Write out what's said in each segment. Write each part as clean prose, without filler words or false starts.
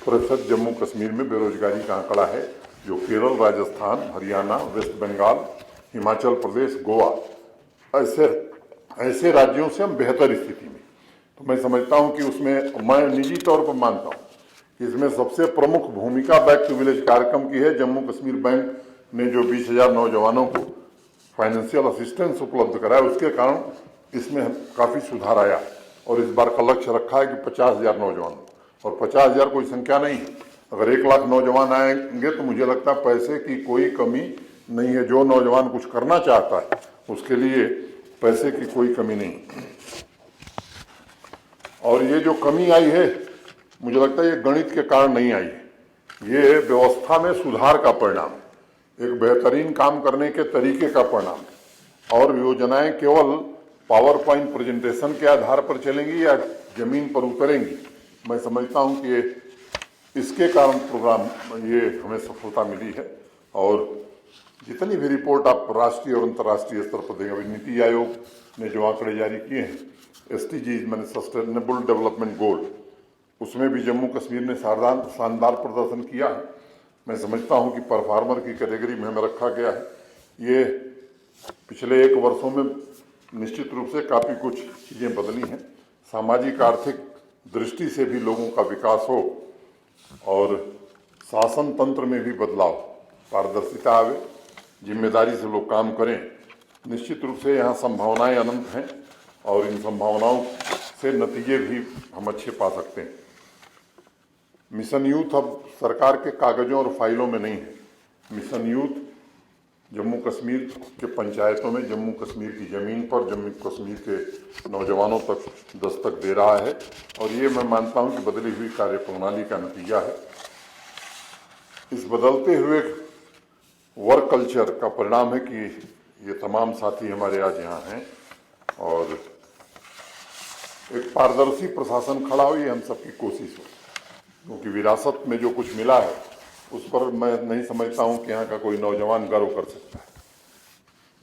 प्रतिशत जम्मू कश्मीर में बेरोजगारी का आंकड़ा है, जो केरल, राजस्थान, हरियाणा, वेस्ट बंगाल, हिमाचल प्रदेश, गोवा ऐसे ऐसे राज्यों से हम बेहतर स्थिति में। तो मैं समझता हूं कि उसमें मैं निजी तौर पर मानता हूं कि इसमें सबसे प्रमुख भूमिका बैक टू विलेज कार्यक्रम की है। जम्मू कश्मीर बैंक ने जो 20,000 नौजवानों को फाइनेंशियल असिस्टेंस उपलब्ध कराया, उसके कारण इसमें काफ़ी सुधार आया। और इस बार का लक्ष्य रखा है कि 50,000 नौजवान, और 50,000 कोई संख्या नहीं है। अगर 1 लाख नौजवान आएंगे तो मुझे लगता है पैसे की कोई कमी नहीं है। जो नौजवान कुछ करना चाहता है उसके लिए पैसे की कोई कमी नहीं। और ये जो कमी आई है, मुझे लगता है ये गणित के कारण नहीं आई है, ये व्यवस्था में सुधार का परिणाम, एक बेहतरीन काम करने के तरीके का परिणाम। और योजनाएं केवल पावर पॉइंट प्रेजेंटेशन के आधार पर चलेंगी या जमीन पर उतरेंगी, मैं समझता हूं कि इसके कारण प्रोग्राम ये हमें सफलता मिली है। और जितनी भी रिपोर्ट आप राष्ट्रीय और अंतर्राष्ट्रीय स्तर पर देंगे, नीति आयोग ने जो आंकड़े जारी किए हैं, SDGs मैंने सस्टेनेबल डेवलपमेंट गोल, उसमें भी जम्मू कश्मीर ने शानदार प्रदर्शन किया है। मैं समझता हूं कि परफार्मर की कैटेगरी में हमें रखा गया है। ये पिछले 1 वर्षों में निश्चित रूप से काफ़ी कुछ चीज़ें बदली हैं। सामाजिक आर्थिक दृष्टि से भी लोगों का विकास हो और शासन तंत्र में भी बदलाव, पारदर्शिता आवे, जिम्मेदारी से लोग काम करें। निश्चित रूप से यहाँ संभावनाएं अनंत हैं और इन संभावनाओं से नतीजे भी हम अच्छे पा सकते हैं। मिशन यूथ अब सरकार के कागजों और फाइलों में नहीं है। मिशन यूथ जम्मू कश्मीर के पंचायतों में, जम्मू कश्मीर की ज़मीन पर, जम्मू कश्मीर के नौजवानों तक दस्तक दे रहा है। और ये मैं मानता हूँ कि बदली हुई कार्यप्रणाली का नतीजा है। इस बदलते हुए वर्क कल्चर का परिणाम है कि ये तमाम साथी हमारे आज यहाँ हैं और एक पारदर्शी प्रशासन खड़ा हो, ये हम सबकी कोशिश हो। क्योंकि विरासत में जो कुछ मिला है उस पर मैं नहीं समझता हूं कि यहाँ का कोई नौजवान गर्व कर सकता है।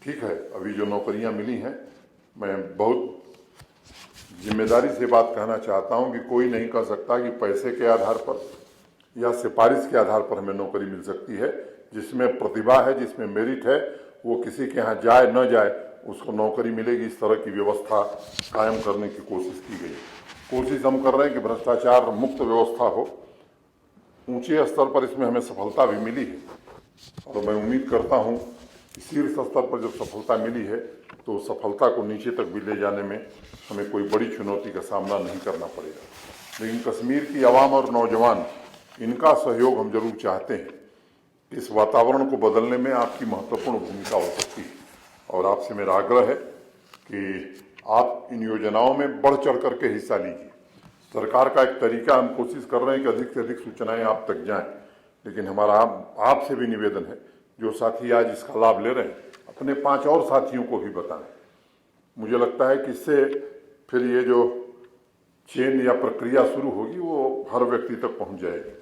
ठीक है, अभी जो नौकरियां मिली हैं, मैं बहुत जिम्मेदारी से बात कहना चाहता हूं कि कोई नहीं कह सकता कि पैसे के आधार पर या सिफारिश के आधार पर हमें नौकरी मिल सकती है। जिसमें प्रतिभा है, जिसमें मेरिट है, वो किसी के यहाँ जाए न जाए उसको नौकरी मिलेगी। इस तरह की व्यवस्था कायम करने की कोशिश की गई। कोशिश हम कर रहे हैं कि भ्रष्टाचार मुक्त व्यवस्था हो। ऊंचे स्तर पर इसमें हमें सफलता भी मिली है और मैं उम्मीद करता हूं कि शीर्ष स्तर पर जब सफलता मिली है तो सफलता को नीचे तक भी ले जाने में हमें कोई बड़ी चुनौती का सामना नहीं करना पड़ेगा। लेकिन कश्मीर की आवाम और नौजवान, इनका सहयोग हम जरूर चाहते हैं। इस वातावरण को बदलने में आपकी महत्वपूर्ण भूमिका हो सकती है और आपसे मेरा आग्रह है कि आप इन योजनाओं में बढ़ चढ़ करके हिस्सा लीजिए। सरकार का एक तरीका, हम कोशिश कर रहे हैं कि अधिक से अधिक सूचनाएं आप तक जाएं, लेकिन हमारा आपसे भी निवेदन है, जो साथी आज इसका लाभ ले रहे हैं अपने 5 और साथियों को भी बताएं। मुझे लगता है कि इससे फिर ये जो चेन या प्रक्रिया शुरू होगी वो हर व्यक्ति तक पहुंच जाएगी।